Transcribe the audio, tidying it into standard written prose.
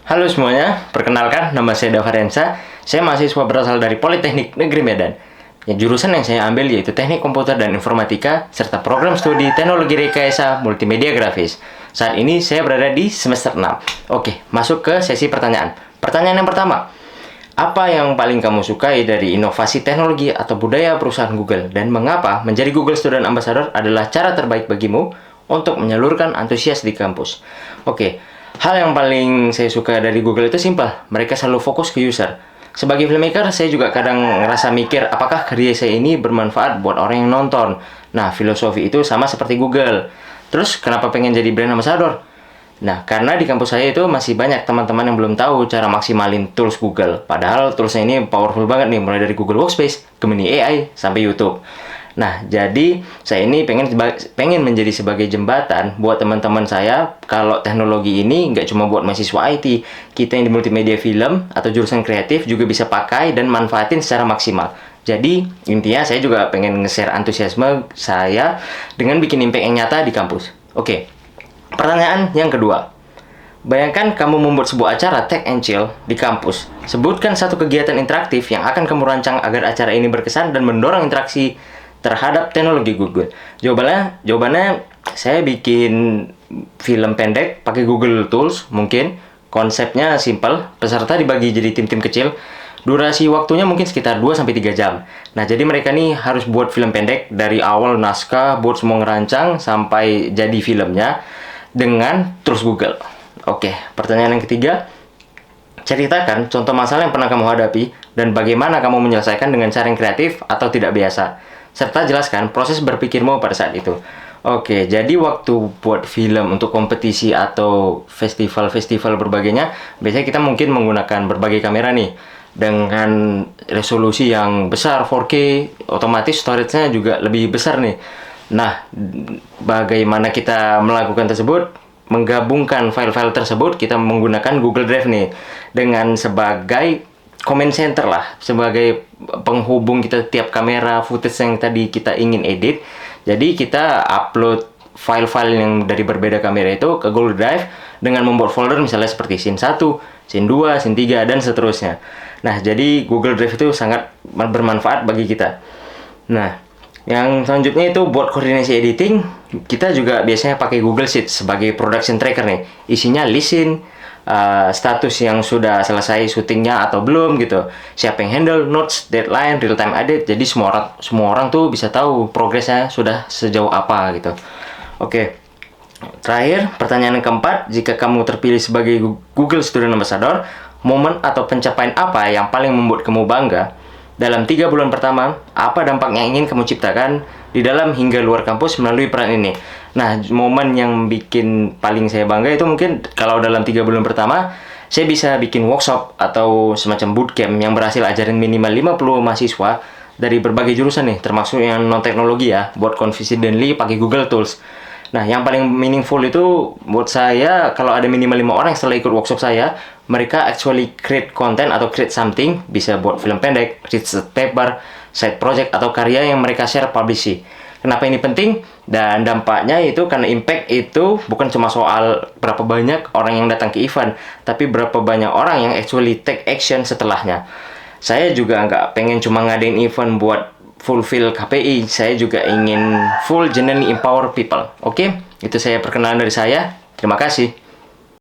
Halo semuanya, perkenalkan nama saya Davarensa. Saya mahasiswa berasal dari Politeknik Negeri Medan. Jurusan yang saya ambil yaitu Teknik Komputer dan Informatika serta Program Studi Teknologi Rekayasa Multimedia Grafis. Saat ini saya berada di semester 6. Oke, masuk ke sesi pertanyaan. Pertanyaan yang pertama, apa yang paling kamu sukai dari inovasi teknologi atau budaya perusahaan Google dan mengapa menjadi Google Student Ambassador adalah cara terbaik bagimu untuk menyalurkan antusias di kampus? Oke, hal yang paling saya suka dari Google itu simpel, mereka selalu fokus ke user. Sebagai filmmaker, saya juga kadang ngerasa mikir apakah karya saya ini bermanfaat buat orang yang nonton. Nah, filosofi itu sama seperti Google. Terus, kenapa pengen jadi brand ambassador? Nah, karena di kampus saya itu masih banyak teman-teman yang belum tahu cara maksimalin tools Google. Padahal toolsnya ini powerful banget nih, mulai dari Google Workspace, Gemini AI, sampai YouTube. Nah, jadi saya ini pengen menjadi sebagai jembatan buat teman-teman saya kalau teknologi ini nggak cuma buat mahasiswa IT. Kita yang di multimedia film atau jurusan kreatif juga bisa pakai dan manfaatin secara maksimal. Jadi, intinya saya juga pengen nge-share antusiasme saya dengan bikin impact yang nyata di kampus. Oke, pertanyaan yang kedua. Bayangkan kamu membuat sebuah acara Tech and Chill di kampus. Sebutkan satu kegiatan interaktif yang akan kamu rancang agar acara ini berkesan dan mendorong interaksi terhadap teknologi Google. Jawabannya saya bikin film pendek pakai Google Tools mungkin. Konsepnya simple, peserta dibagi jadi tim-tim kecil. Durasi waktunya mungkin sekitar 2-3 jam. Nah, jadi mereka nih harus buat film pendek dari awal naskah, buat semua ngerancang sampai jadi filmnya dengan tools Google. Oke, pertanyaan yang ketiga. Ceritakan contoh masalah yang pernah kamu hadapi dan bagaimana kamu menyelesaikan dengan cara yang kreatif atau tidak biasa. Serta jelaskan proses berpikirmu pada saat itu. Oke, jadi waktu buat film untuk kompetisi atau festival-festival berbagainya, biasanya kita mungkin menggunakan berbagai kamera nih. Dengan resolusi yang besar 4K, otomatis storage-nya juga lebih besar nih. Nah, bagaimana kita melakukan tersebut? Menggabungkan file-file tersebut, kita menggunakan Google Drive nih. Dengan sebagai comment center lah, sebagai penghubung kita tiap kamera footage yang tadi kita ingin edit. Jadi kita upload file-file yang dari berbeda kamera itu ke Google Drive dengan membuat folder misalnya seperti scene 1, scene 2, scene 3, dan seterusnya. Nah, jadi Google Drive itu sangat bermanfaat bagi kita. Nah, yang selanjutnya itu buat koordinasi editing, kita juga biasanya pakai Google Sheets sebagai production tracker nih. Isinya list scene, status yang sudah selesai syutingnya atau belum gitu, siapa yang handle notes, deadline, real time edit. Jadi semua orang tuh bisa tahu progresnya sudah sejauh apa gitu. Oke, terakhir pertanyaan yang keempat, jika kamu terpilih sebagai Google Student Ambassador, momen atau pencapaian apa yang paling membuat kamu bangga dalam 3 bulan pertama? Apa dampak yang ingin kamu ciptakan di dalam hingga luar kampus melalui peran ini? Nah, momen yang bikin paling saya bangga itu mungkin kalau dalam 3 bulan pertama saya bisa bikin workshop atau semacam bootcamp yang berhasil ajarin minimal 50 mahasiswa dari berbagai jurusan nih, termasuk yang non-teknologi ya, buat confidently pakai Google Tools. Nah, yang paling meaningful itu buat saya kalau ada minimal 5 orang yang setelah ikut workshop saya, mereka actually create content atau create something, bisa buat film pendek, research paper, side project, atau karya yang mereka share publish. Kenapa ini penting? Dan dampaknya itu karena impact itu bukan cuma soal berapa banyak orang yang datang ke event, tapi berapa banyak orang yang actually take action setelahnya. Saya juga nggak pengen cuma ngadain event buat fulfill KPI, saya juga ingin full genuinely empower people. Oke, itu saya perkenalan dari saya. Terima kasih.